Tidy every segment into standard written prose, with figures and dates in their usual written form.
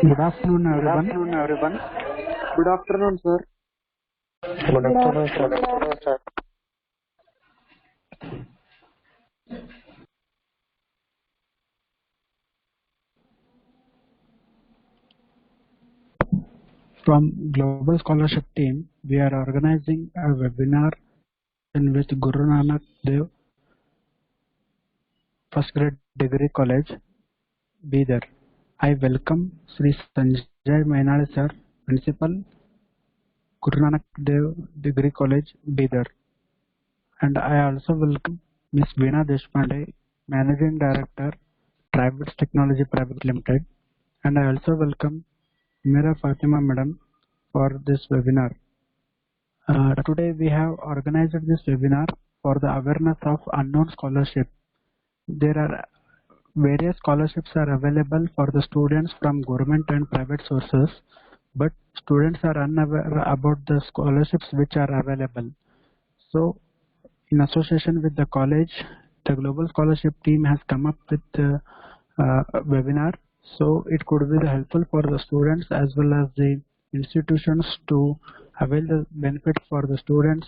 Good afternoon, Good everyone. afternoon, everyone. Good afternoon, sir. Good afternoon, sir. Good afternoon, sir. From Global Scholarship Team, we are organizing a webinar in which Guru Nanak Dev First Grade Degree College, Bidar. I welcome Sri Sanjay Mainale Sir, Principal, Guru Nanak Dev Degree College, Bidar. And I also welcome Ms. Veena Deshpande, Managing Director, Tribes Technology Private Limited. And I also welcome Mira Fatima Madam for this webinar. Today we have organized this webinar for the awareness of unknown scholarship. There are various scholarships are available for the students from government and private sources, but students are unaware about the scholarships which are available. So, in association with the college, the Global Scholarship Team has come up with the webinar. So, it could be helpful for the students as well as the institutions to avail the benefit for the students.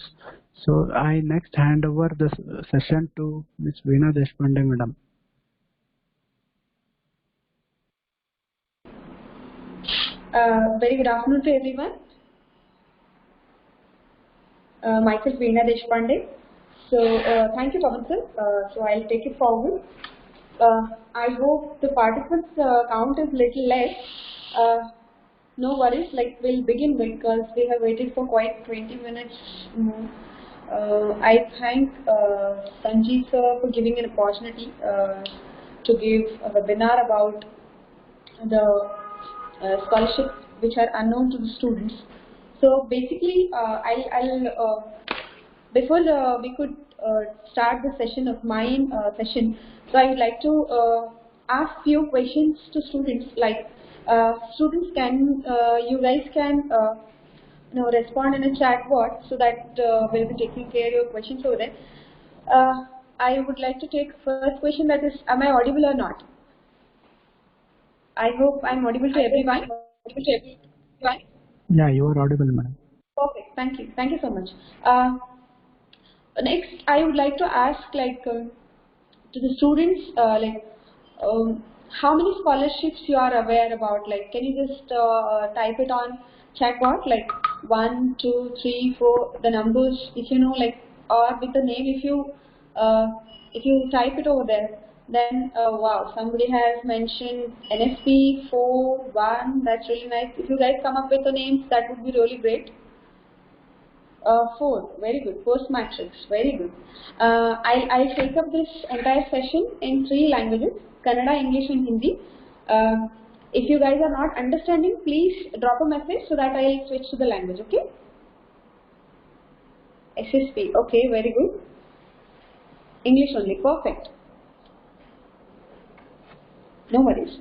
So, I next hand over the session to Ms. Veena Deshpande, Madam. Very good afternoon to everyone. Myself Veena Deshpande. So thank you, Pavan sir. So I'll take it forward. I hope the participants count is little less. No worries, like we'll begin because we have waited for quite 20 minutes more. I thank Sanjeev sir for giving an opportunity to give a webinar about the scholarships which are unknown to the students. So basically, before we could start the session of mine session, so I would like to ask few questions to students. Like students can, you guys can respond in a chat box so that we'll be taking care of your questions over there. I would like to take first question, that is, am I audible or not? I hope I'm audible to everyone. Yeah, you are audible, madam. Perfect. Thank you. Thank you so much. Next, I would like to ask, like, to the students, how many scholarships you are aware about? Like, can you just type it on chat box, like 1, 2, 3, 4, the numbers, if you know, like, or with the name, if you type it over there. Then, wow, somebody has mentioned NSP 4, 1, that's really nice. If you guys come up with the names, that would be really great. 4, very good. Post matrix, very good. I'll take up this entire session in 3 languages, Kannada, English and Hindi. If you guys are not understanding, please drop a message so that I'll switch to the language, okay? SSP, okay, very good. English only, perfect. No worries.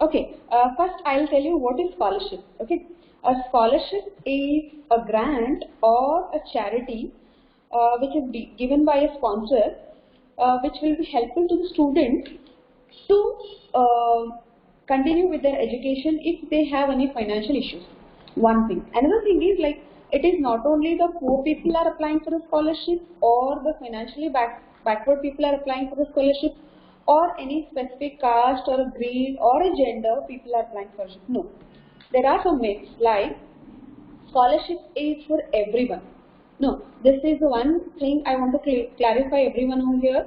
Okay, first I'll tell you what is scholarship. Okay, a scholarship is a grant or a charity which is given by a sponsor, which will be helpful to the student to continue with their education if they have any financial issues. One thing. Another thing is, like, it is not only the poor people are applying for the scholarship or the financially backward people are applying for the scholarship, or any specific caste or a breed or a gender people are applying for it. No. There are some myths like scholarship is for everyone. No. This is the one thing I want to clarify everyone over here,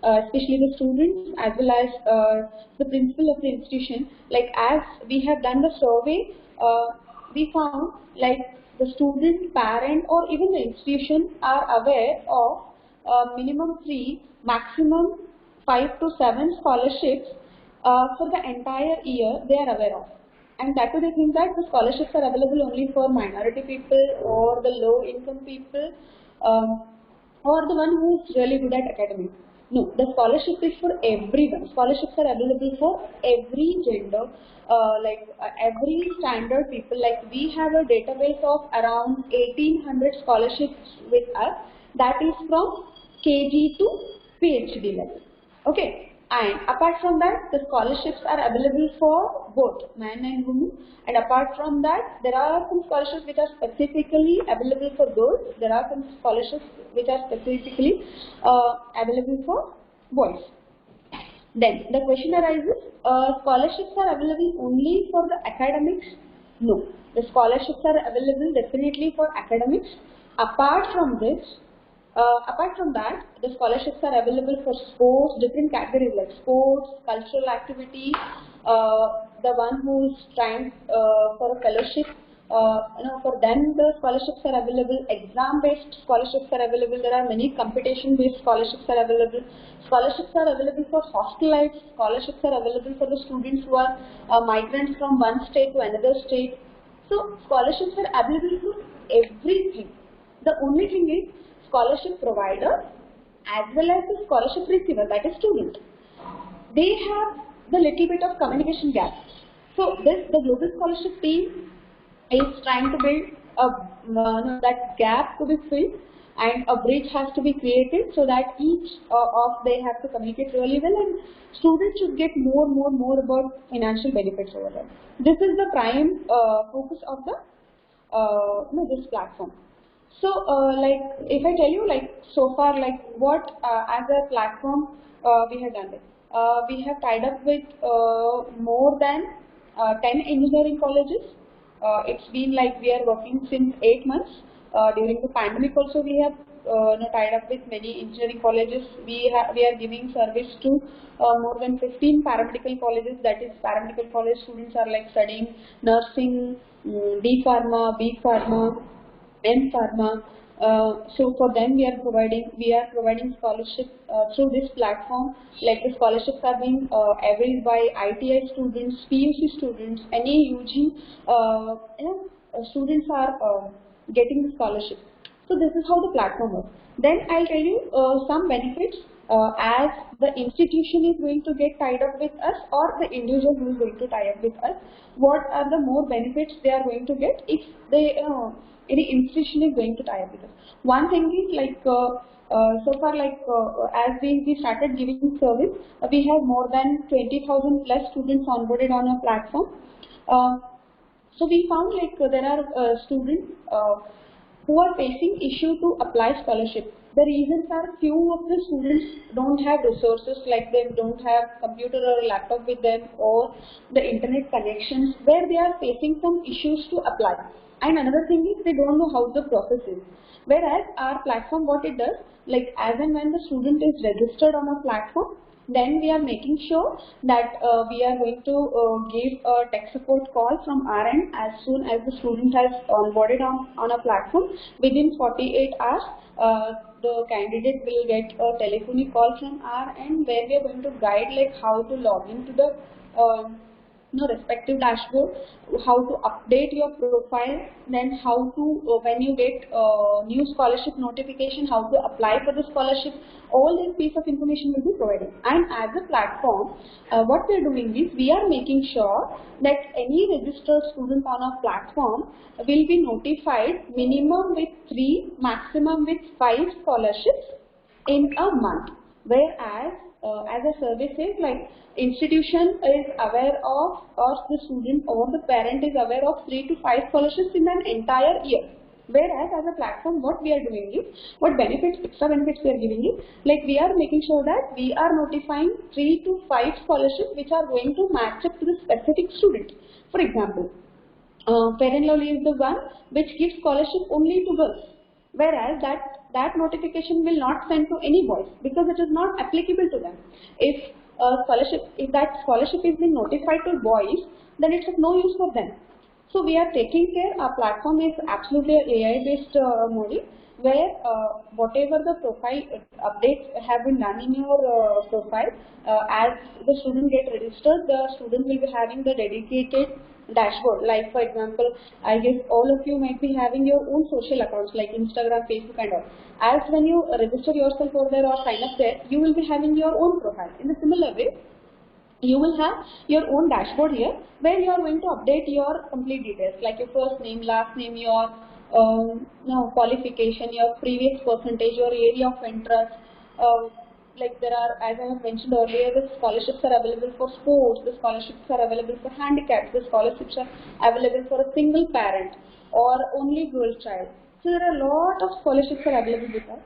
especially the students as well as the principal of the institution. Like, as we have done the survey, we found like the student, parent or even the institution are aware of minimum 3, maximum 5 to 7 scholarships for the entire year they are aware of. And that too they think that the scholarships are available only for minority people or the low income people or the one who is really good at academics. No, the scholarship is for everyone. Scholarships are available for every gender, every standard people. Like, we have a database of around 1800 scholarships with us. That is from KG to PhD level. Okay, And apart from that, the scholarships are available for both men and women. And apart from that, there are some scholarships which are specifically available for girls. There are some scholarships which are specifically available for boys. Then the question arises, scholarships are available only for the academics? No, the scholarships are available definitely for academics. Apart from this, apart from that, the scholarships are available for sports, different categories like sports, cultural activity, the one who is trying for a fellowship, for them the scholarships are available, exam-based scholarships are available, there are many competition-based scholarships are available, scholarships are available for hostelites, scholarships are available for the students who are migrants from one state to another state. So scholarships are available for everything. The only thing is scholarship provider as well as the scholarship receiver, that is student, they have the little bit of communication gap. So the global scholarship team is trying to build that gap to be filled, and a bridge has to be created so that each of they have to communicate really well, and students should get more about financial benefits over there. This is the prime focus of the this platform. So like if I tell you like so far like what as a platform we have done it. We have tied up with more than 10 engineering colleges. It's been like we are working since 8 months. During the pandemic also we have tied up with many engineering colleges. We are giving service to more than 15 paramedical colleges. That is, paramedical college students are like studying nursing, D Pharma, B Pharma, M Pharma. So for them we are providing scholarship through this platform. Like the scholarships are being availed by ITI students, PUC students, any UG students are getting the scholarship. So this is how the platform works. Then I'll tell you some benefits as the institution is going to get tied up with us or the individual who is going to tie up with us. What are the more benefits they are going to get if they any institution is going to tie up with us? One thing is like so far like as we started giving service, we have more than 20,000 plus students onboarded on our platform. So we found like there are students who are facing issue to apply scholarship. The reasons are few of the students don't have resources, like they don't have computer or a laptop with them or the internet connections, where they are facing some issues to apply. And another thing is they don't know how the process is. Whereas our platform, what it does, like as and when the student is registered on our platform, then we are making sure that we are going to give a tech support call from our end as soon as the student has onboarded on a platform. Within 48 hours, the candidate will get a telephonic call from our end where we are going to guide like how to log into the respective dashboard, how to update your profile, then how to when you get new scholarship notification, how to apply for the scholarship. All this piece of information will be provided. And as a platform, what we are doing is we are making sure that any registered student on our platform will be notified minimum with 3, maximum with 5 scholarships in a month. Whereas as a service is like institution is aware of, or the student or the parent is aware of 3 to 5 scholarships in an entire year. Whereas as a platform, what we are doing is, what benefits, extra benefits we are giving is, like we are making sure that we are notifying 3 to 5 scholarships which are going to match up to the specific student. For example, Fair and Lovely is the one which gives scholarship only to girls. Whereas that notification will not send to any boys because it is not applicable to them. If that scholarship is being notified to boys, then it's of no use for them. So we are taking care. Our platform is absolutely AI-based model where whatever the profile updates have been done in your profile, as the student get registered, the student will be having the dedicated dashboard. Like for example, I guess all of you might be having your own social accounts like Instagram, Facebook and all. As when you register yourself over there or sign up there, you will be having your own profile. In a similar way, you will have your own dashboard here where you are going to update your complete details like your first name, last name, your qualification, your previous percentage, your area of interest, like there are, as I have mentioned earlier, the scholarships are available for sports, the scholarships are available for handicaps, the scholarships are available for a single parent or only girl child. So there are a lot of scholarships are available with us.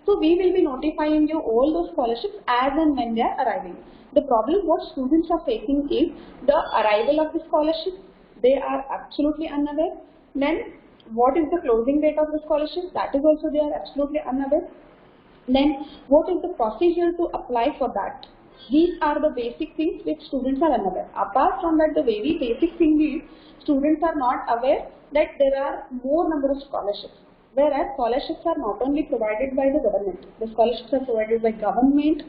So we will be notifying you all those scholarships as and when they are arriving. The problem what students are facing is the arrival of the scholarship. They are absolutely unaware. Then what is the closing date of the scholarship? That is also they are absolutely unaware. Then what is the procedure to apply for that? These are the basic things which students are unaware. Apart from that, the very basic thing is students are not aware that there are more number of scholarships. Whereas scholarships are not only provided by the government. The scholarships are provided by government,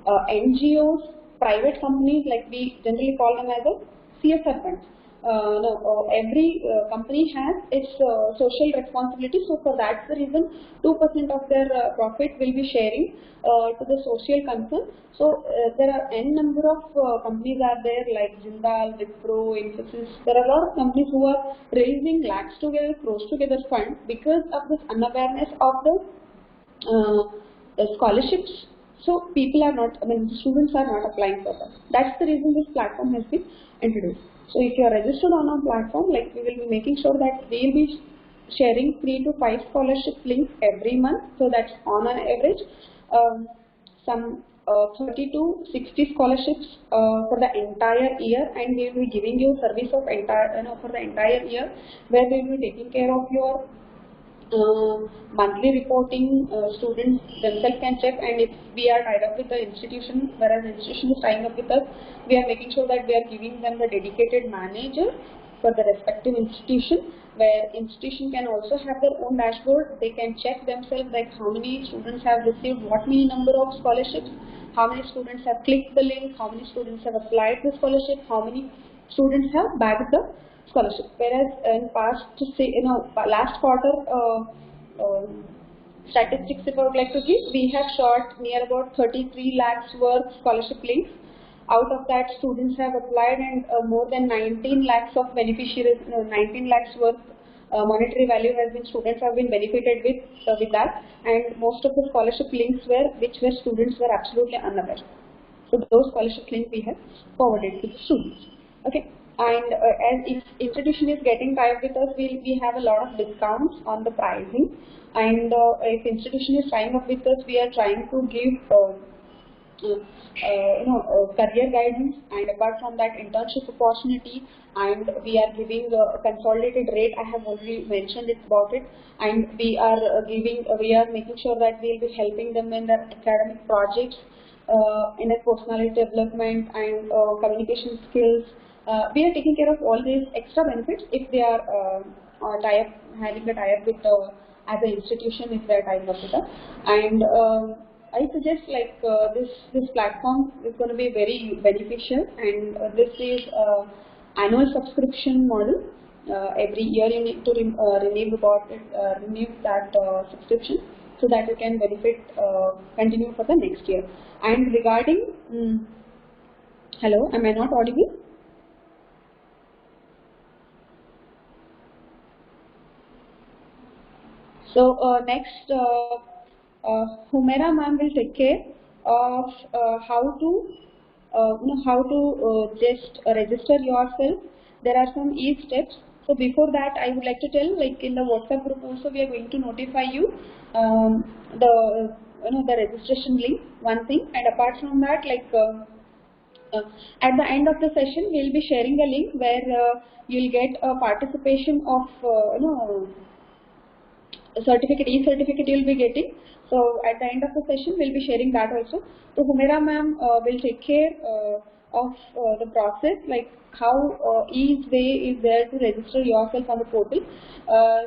NGOs, private companies, like we generally call them as a CSR funds. Every company has its social responsibility. So for that's the reason 2% of their profit will be sharing to the social concern. So there are n number of companies are there like Jindal, Wipro, Infosys. There are a lot of companies who are raising lakhs together, crores together fund because of this unawareness of the scholarships. So people are not, the students are not applying for them. That's the reason this platform has been introduced. So if you are registered on our platform, like we will be making sure that we will be sharing 3 to 5 scholarship links every month. So that's on an average some 30 to 60 scholarships for the entire year, and we will be giving you service of entire for the entire year, where we will be taking care of your monthly reporting. Students themselves can check, and if we are tied up with the institution, whereas the institution is tying up with us, we are making sure that we are giving them the dedicated manager for the respective institution, where institution can also have their own dashboard. They can check themselves like how many students have received what many number of scholarships, how many students have clicked the link, how many students have applied the scholarship, how many students have bagged the scholarship. Whereas in past, say last quarter statistics, if I would like to give, we have shot near about 33 lakhs worth scholarship links. Out of that, students have applied, and more than 19 lakhs of beneficiaries, 19 lakhs worth monetary value has been, students have been benefited with that, and most of the scholarship links which were students were absolutely unaware. So those scholarship links we have forwarded to the students. Okay, and as if institution is getting tied with us, we have a lot of discounts on the pricing, and if institution is tying up with us, we are trying to give career guidance, and apart from that, internship opportunity, and we are giving a consolidated rate. I have already mentioned about it, and we are we are making sure that we will be helping them in their academic projects, in their personality development and communication skills. We are taking care of all these extra benefits if they are having a tie-up with as an institution, if they are tying up with us. And I suggest like this platform is going to be very beneficial, and this is annual subscription model. Every year you need to renew that subscription, so that you can benefit continue for the next year. And regarding hello, am I not audible? So next, Humaira ma'am will take care of how to just register yourself. There are some easy steps. So before that, I would like to tell, like in the WhatsApp group also, we are going to notify you the registration link. One thing, and apart from that, like at the end of the session, we will be sharing a link where you'll get a participation of certificate, e-certificate you will be getting. So at the end of the session, we'll be sharing that also. So Humaira ma'am will take care of the process, like how each way is there to register yourself on the portal.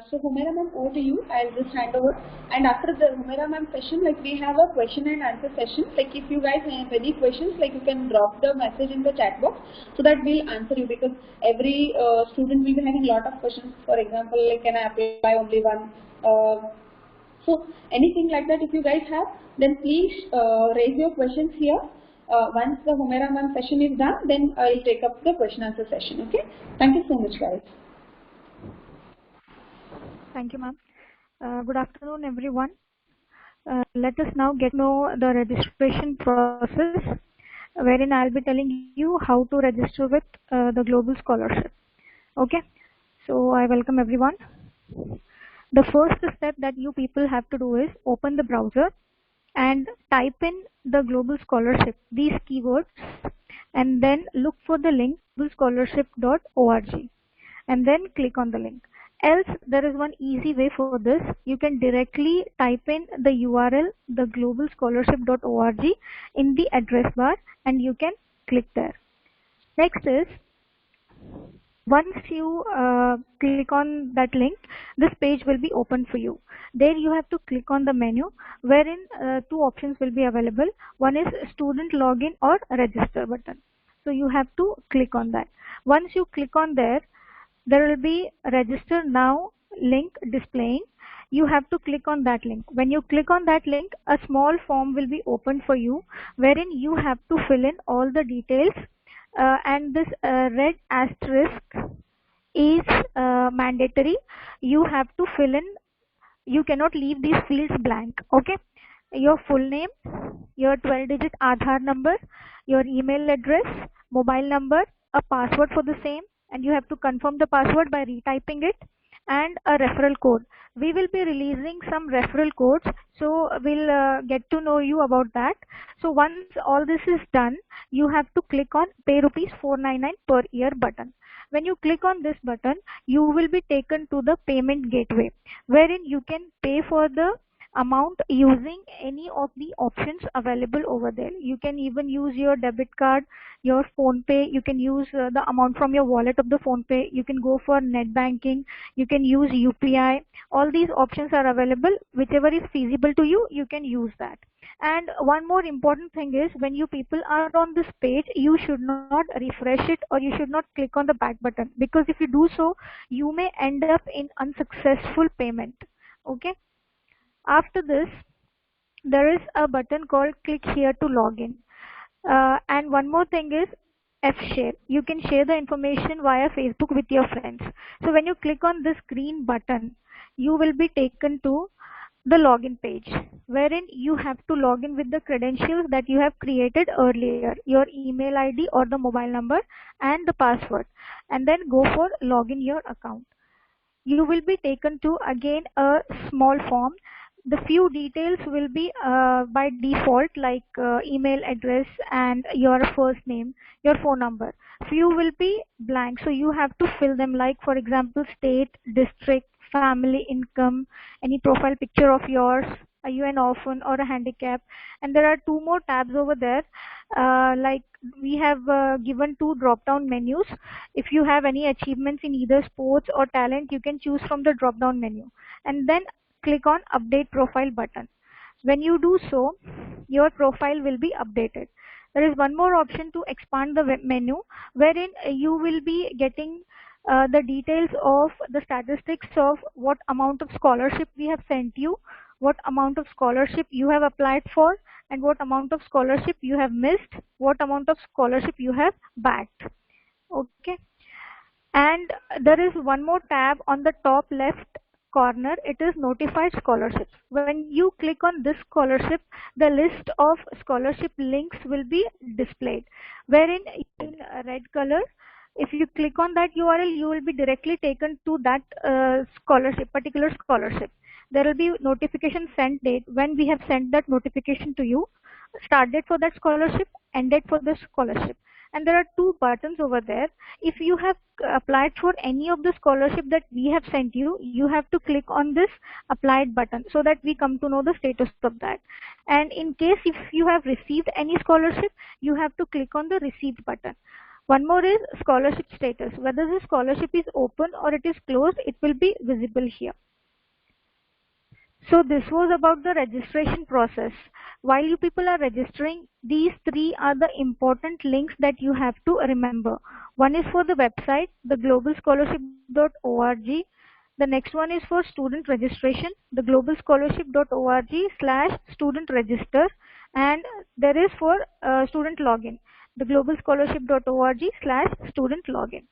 So Humaira ma'am, over to you. I'll just hand over. And after the Humaira ma'am session, like we have a question and answer session. Like if you guys have any questions, like you can drop the message in the chat box so that we'll answer you, because every student will be having a lot of questions. For example, like can I apply only one? So anything like that, if you guys have, then please raise your questions here. Once the Humaira ma'am session is done, then I'll take up the question answer session. Okay. Thank you so much, guys. Thank you, ma'am. Good afternoon, everyone. Let us now get to know the registration process, wherein I'll be telling you how to register with the Global Scholarship. Okay, so I welcome everyone. The first step that you people have to do is open the browser and type in the Global Scholarship, these keywords, and then look for the link globalscholarship.org and then click on the link. Else, there is one easy way for this. You can directly type in the URL, the globalscholarship.org, in the address bar, and you can click there. Next is, once you click on that link, this page will be open for you. There you have to click on the menu, wherein two options will be available. One is student login or register button. So you have to click on that. Once you click on there will be register now link displaying. You have to click on that link. When you click on that link, a small form will be opened for you, wherein you have to fill in all the details, and this red asterisk is mandatory. You have to fill in, you cannot leave these fields blank. Okay, your full name, your 12-digit Aadhaar number, your email address, mobile number, a password for the same, and you have to confirm the password by retyping it, and a referral code. We will be releasing some referral codes, so we'll get to know you about that. So once all this is done, you have to click on pay ₹499 per year button. When you click on this button, you will be taken to the payment gateway, wherein you can pay for the amount using any of the options available over there. You can even use your debit card, your phone pay. You can use the amount from your wallet of the phone pay. You can go for net banking. You can use UPI. All these options are available. Whichever is feasible to you, you can use that. And one more important thing is, when you people are on this page, you should not refresh it, or you should not click on the back button, because if you do so, you may end up in unsuccessful payment. Okay, after this, there is a button called click here to log in. And one more thing is F-share. You can share the information via Facebook with your friends. So when you click on this green button, you will be taken to the login page, wherein you have to log in with the credentials that you have created earlier, your email ID or the mobile number and the password, and then go for login your account. You will be taken to again a small form. The few details will be by default, like email address and your first name, your phone number. Few will be blank, so you have to fill them, like for example state, district, family, income, any profile picture of yours, are you an orphan or a handicap. And there are two more tabs over there, like we have given two drop down menus. If you have any achievements in either sports or talent, you can choose from the drop down menu, and then click on update profile button. When you do so, your profile will be updated. There is one more option to expand the menu, wherein you will be getting the details of the statistics of what amount of scholarship we have sent you, what amount of scholarship you have applied for, and what amount of scholarship you have missed, what amount of scholarship you have backed. Okay, and there is one more tab on the top left corner. It is notified scholarships. When you click on this scholarship, the list of scholarship links will be displayed, wherein in red color, if you click on that URL, you will be directly taken to that particular scholarship. There will be notification sent date, when we have sent that notification to you, start date for that scholarship, end date for the scholarship. And there are two buttons over there. If you have applied for any of the scholarship that we have sent you, you have to click on this applied button, so that we come to know the status of that. And in case if you have received any scholarship, you have to click on the received button. One more is scholarship status. Whether the scholarship is open or it is closed, it will be visible here. So this was about the registration process. While you people are registering, these three are the important links that you have to remember. One is for the website, the globalscholarship.org. The next one is for student registration, the globalscholarship.org/student register. And there is for student login, the globalscholarship.org/student login.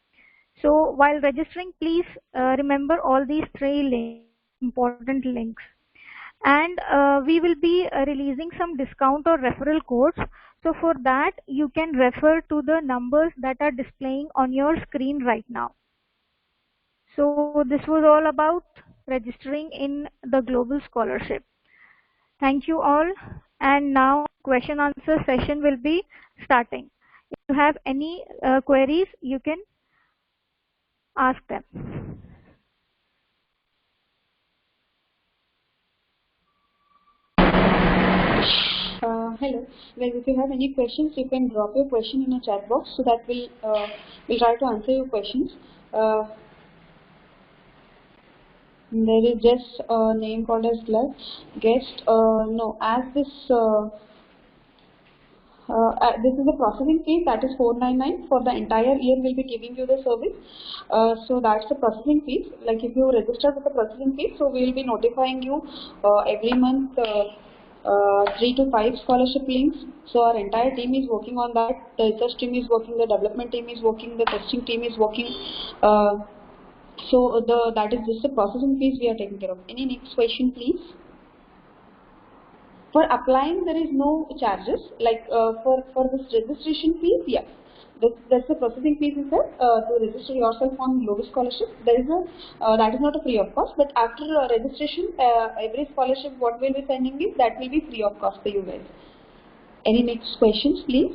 So while registering, please remember all these three important links. and we will be releasing some discount or referral codes. So for that you can refer to the numbers that are displaying on your screen right now. So this was all about registering in the Global Scholarship. Thank you all, and now question answer session will be starting. If you have any queries, you can ask them. Hello. Well, if you have any questions, you can drop your question in a chat box so that we'll try to answer your questions. There is just a name called as guest. No, as this this is the processing fee, that is 499 for the entire year. We'll be giving you the service. So that's the processing fees. Like if you register with the processing fee, so we will be notifying you every month 3 to 5 scholarship links. So our entire team is working on that. The research team is working, the development team is working, the testing team is working. So that is just the processing fees we are taking care of. Any next question, please? For applying, there is no charges. Like for this registration fees, yeah, that's the processing fees is there to register yourself on Global Scholarship. There is a that is not a free of cost. But after registration, every scholarship what we'll be sending is that will be free of cost for you guys. Any next questions, please?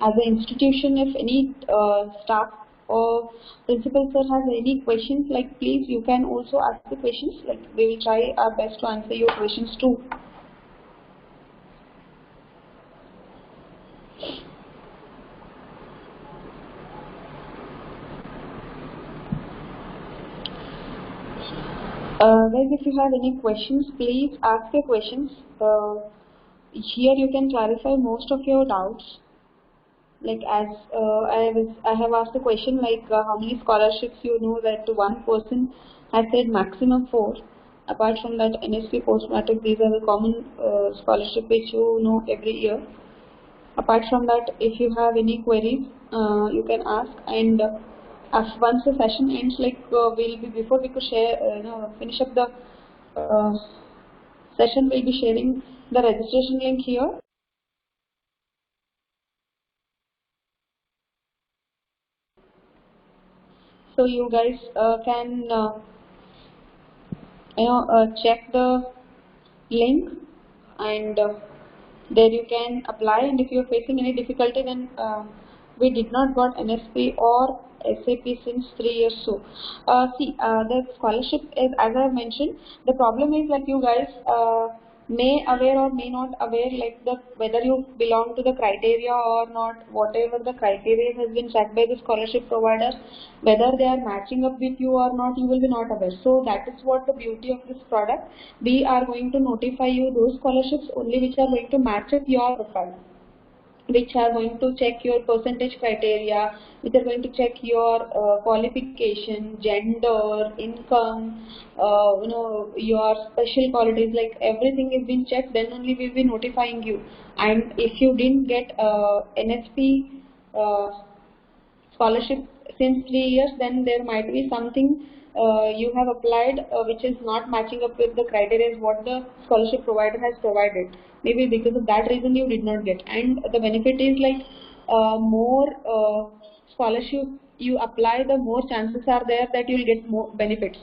As an institution, if any staff or principal sir has any questions, like please you can also ask the questions. Like we will try our best to answer your questions too. Guys, if you have any questions, please ask your questions. Here you can clarify most of your doubts. Like as I have asked a question like how many scholarships you know that one person has said maximum 4. Apart from that, NSP post-matric, these are the common scholarship which you know every year. Apart from that, if you have any queries, you can ask, and once the session ends, like we'll be, before we could share, finish up the session, we'll be sharing the registration link here. So you guys can check the link, and there you can apply. And if you are facing any difficulty, then we did not got NSP or SAP since 3 years. So see, the scholarship is, as I have mentioned, the problem is like you guys may aware or may not aware, like the whether you belong to the criteria or not, whatever the criteria has been checked by the scholarship provider, whether they are matching up with you or not, you will be not aware. So that is what the beauty of this product. We are going to notify you those scholarships only which are going to match up your profile, which are going to check your percentage criteria, which are going to check your qualification, gender, income, your special qualities, like everything is being checked. Then only we will be notifying you. And if you didn't get NSP scholarship since 3 years, then there might be something you have applied which is not matching up with the criteria what the scholarship provider has provided. Maybe because of that reason you did not get. And the benefit is like more scholarship you apply, the more chances are there that you will get more benefits.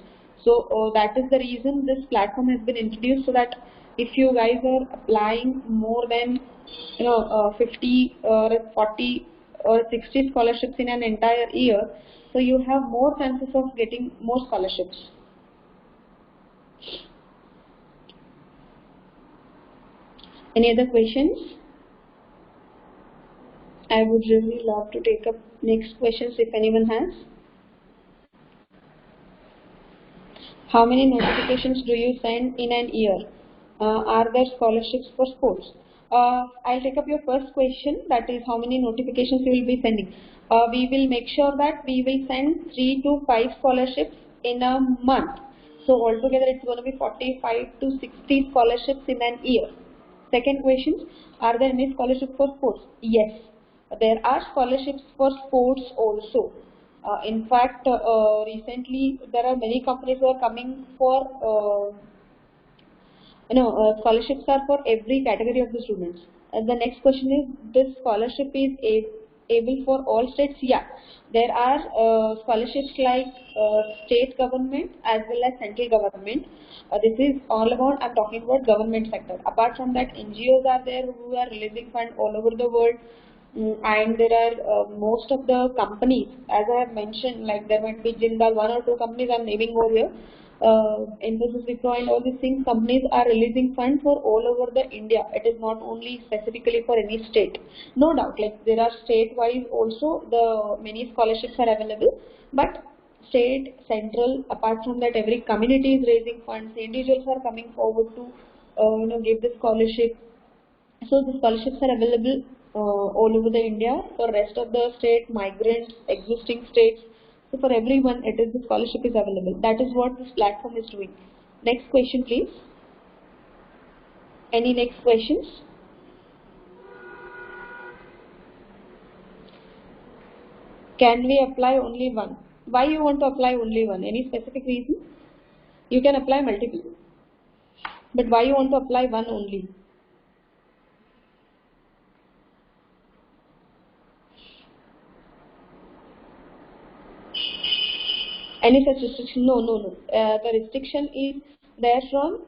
So that is the reason this platform has been introduced, so that if you guys are applying more than 50 or 40 or 60 scholarships in an entire year, so you have more chances of getting more scholarships. Any other questions? I would really love to take up next questions if anyone has. How many notifications do you send in an year? Are there scholarships for sports? I'll take up your first question, that is how many notifications you will be sending. We will make sure that we will send 3 to 5 scholarships in a month. So altogether it's going to be 45 to 60 scholarships in an year. Second question, are there any scholarships for sports? Yes, there are scholarships for sports also. In fact, recently there are many companies who are coming for scholarships are for every category of the students. The next question is, this scholarship is able for all states? Yeah, there are scholarships like state government as well as central government. This is all about, I'm talking about government sector. Apart from that, NGOs are there who are releasing fund all over the world. And there are most of the companies, as I have mentioned, like there might be Jindal, one or two companies I'm naming over here. Infosys, Wipro and all these things, companies are releasing funds for all over the India. It is not only specifically for any state. No doubt, like there are state-wise also the many scholarships are available, but state, central, apart from that, every community is raising funds. Individuals are coming forward to give the scholarship. So the scholarships are available all over the India for rest of the state, migrants, existing states. So for everyone, the scholarship is available. That is what this platform is doing. Next question, please. Any next questions? Can we apply only one? Why you want to apply only one? Any specific reason? You can apply multiple. But why you want to apply one only? Any such restriction? No. The restriction is there from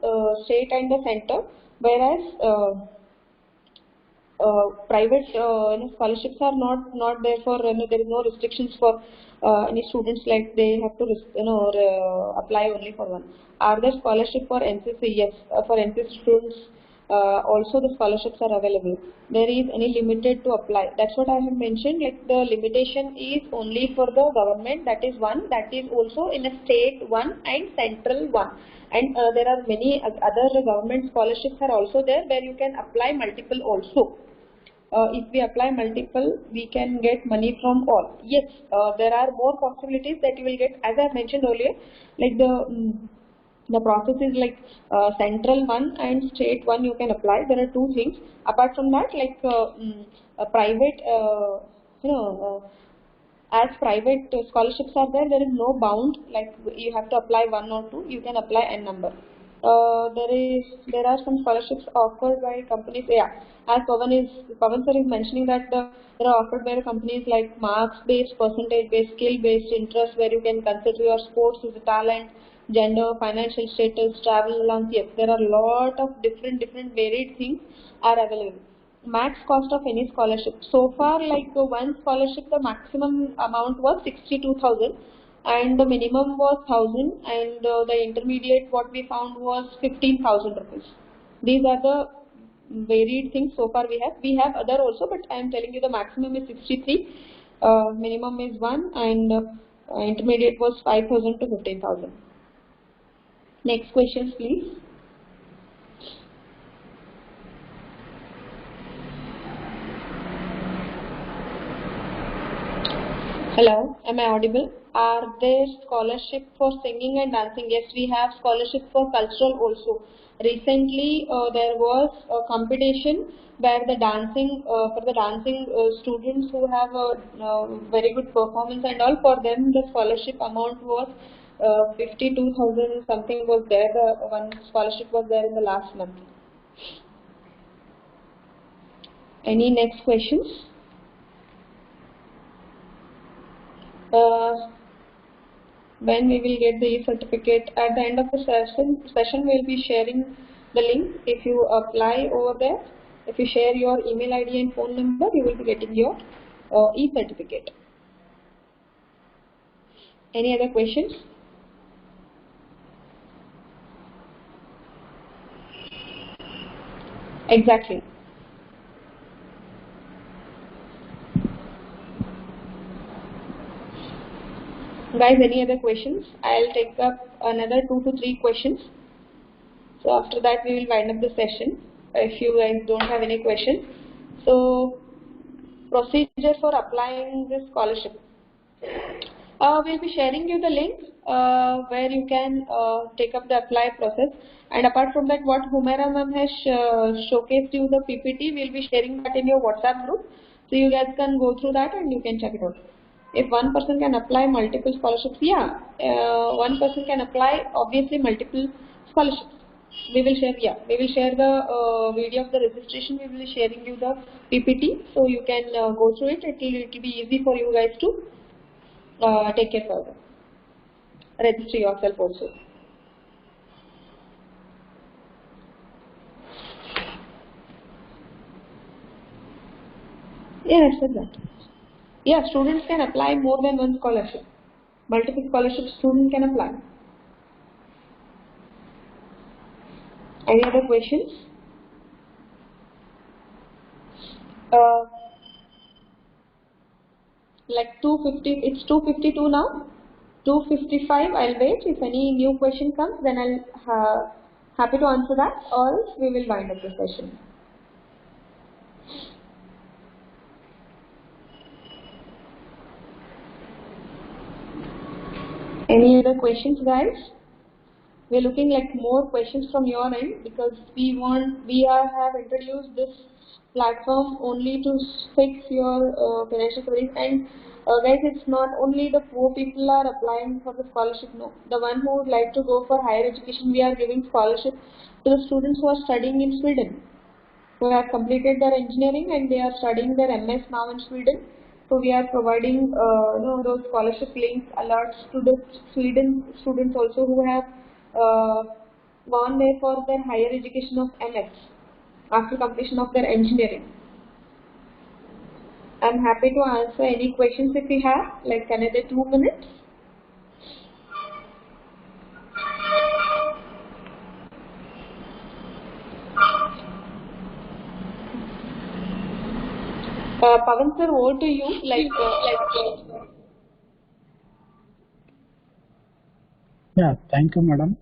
state and the center, whereas private scholarships are not there for there is no restrictions for any students, like they have to apply only for one. Are there scholarship for NCC? Yes, for NCC students also the scholarships are available. There is any limited to apply. That's what I have mentioned, like the limitation is only for the government, that is one, that is also in a state one and central one. And there are many other government scholarships are also there where you can apply multiple also. If we apply multiple, we can get money from all. Yes, there are more possibilities that you will get, as I mentioned earlier, like the process is like central one and state one you can apply. There are two things. Apart from that, like a private, as private scholarships are there, there is no bound, like you have to apply one or two, you can apply n number. There are some scholarships offered by companies. Yeah, as Pavan sir is mentioning that they are offered by the companies like marks based, percentage based, skill based, interest, where you can consider your sports as a talent, gender, financial status, travel allowance. Yes, there are a lot of different varied things are available. Max cost of any scholarship. So far, like one scholarship, the maximum amount was 62,000. And the minimum was 1,000, and the intermediate what we found was 15,000 rupees. These are the varied things so far we have. We have other also, but I am telling you the maximum is 63, minimum is 1, and intermediate was 5,000 to 15,000. Next questions, please. Hello, am I audible? Are there scholarship for singing and dancing? Yes, we have scholarship for cultural also. Recently, there was a competition where the dancing for the dancing students who have a very good performance and all, for them the scholarship amount was 52,000 something was there. The one scholarship was there in the last month. Any next questions? When we will get the e-certificate? At the end of the session we will be sharing the link. If you apply over there, if you share your email ID and phone number, you will be getting your e-certificate. Any other questions? Exactly. Guys, any other questions? I'll take up another 2 to 3 questions. So after that we will wind up the session, if you guys don't have any questions. So procedure for applying this scholarship. We'll be sharing you the link where you can take up the apply process. And apart from that, what Humaira ma'am has showcased you the PPT, we'll be sharing that in your WhatsApp group. So you guys can go through that and you can check it out. If one person can apply multiple scholarships, yeah, one person can apply obviously multiple scholarships. We will share, yeah, we will share the video of the registration. We will be sharing you the PPT, so you can go through it. It will be easy for you guys to take care further. Register yourself also. Yeah, I said that. Yeah, students can apply more than one scholarship. Multiple scholarship student can apply. Any other questions? Like 250, it's 252 now. 255, I'll wait. If any new question comes, then I'll happy to answer that, or else we will wind up the session. Any other questions, guys? We're looking like more questions from your end, because we have introduced this platform only to fix your financial queries. And guys, it's not only the poor people are applying for the scholarship. No, the one who would like to go for higher education, we are giving scholarship to the students who are studying in Sweden, who have completed their engineering and they are studying their MS now in Sweden. So we are providing those scholarship links, alerts to the Sweden students also who have gone there for their higher education of MS after completion of their engineering. I'm happy to answer any questions if you have, like another 2 minutes. Pavan sir, over to you. Yeah, thank you, madam.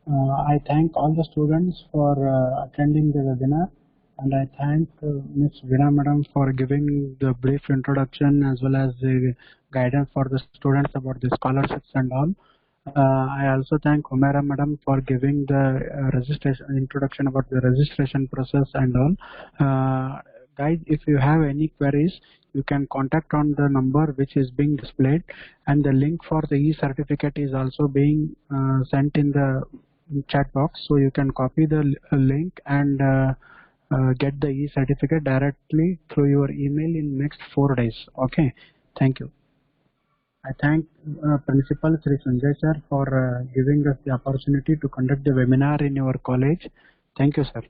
I thank all the students for attending the webinar, and I thank Ms. Veena madam for giving the brief introduction as well as the guidance for the students about the scholarships and all. I also thank Humaira madam for giving the registration introduction about the registration process and all. Guys, if you have any queries, you can contact on the number which is being displayed, and the link for the e-certificate is also being sent in the chat box, so you can copy the link and get the e-certificate directly through your email in next 4 days. Okay, thank you. I thank Principal Sri Sanjay sir for giving us the opportunity to conduct the webinar in your college. Thank you, sir.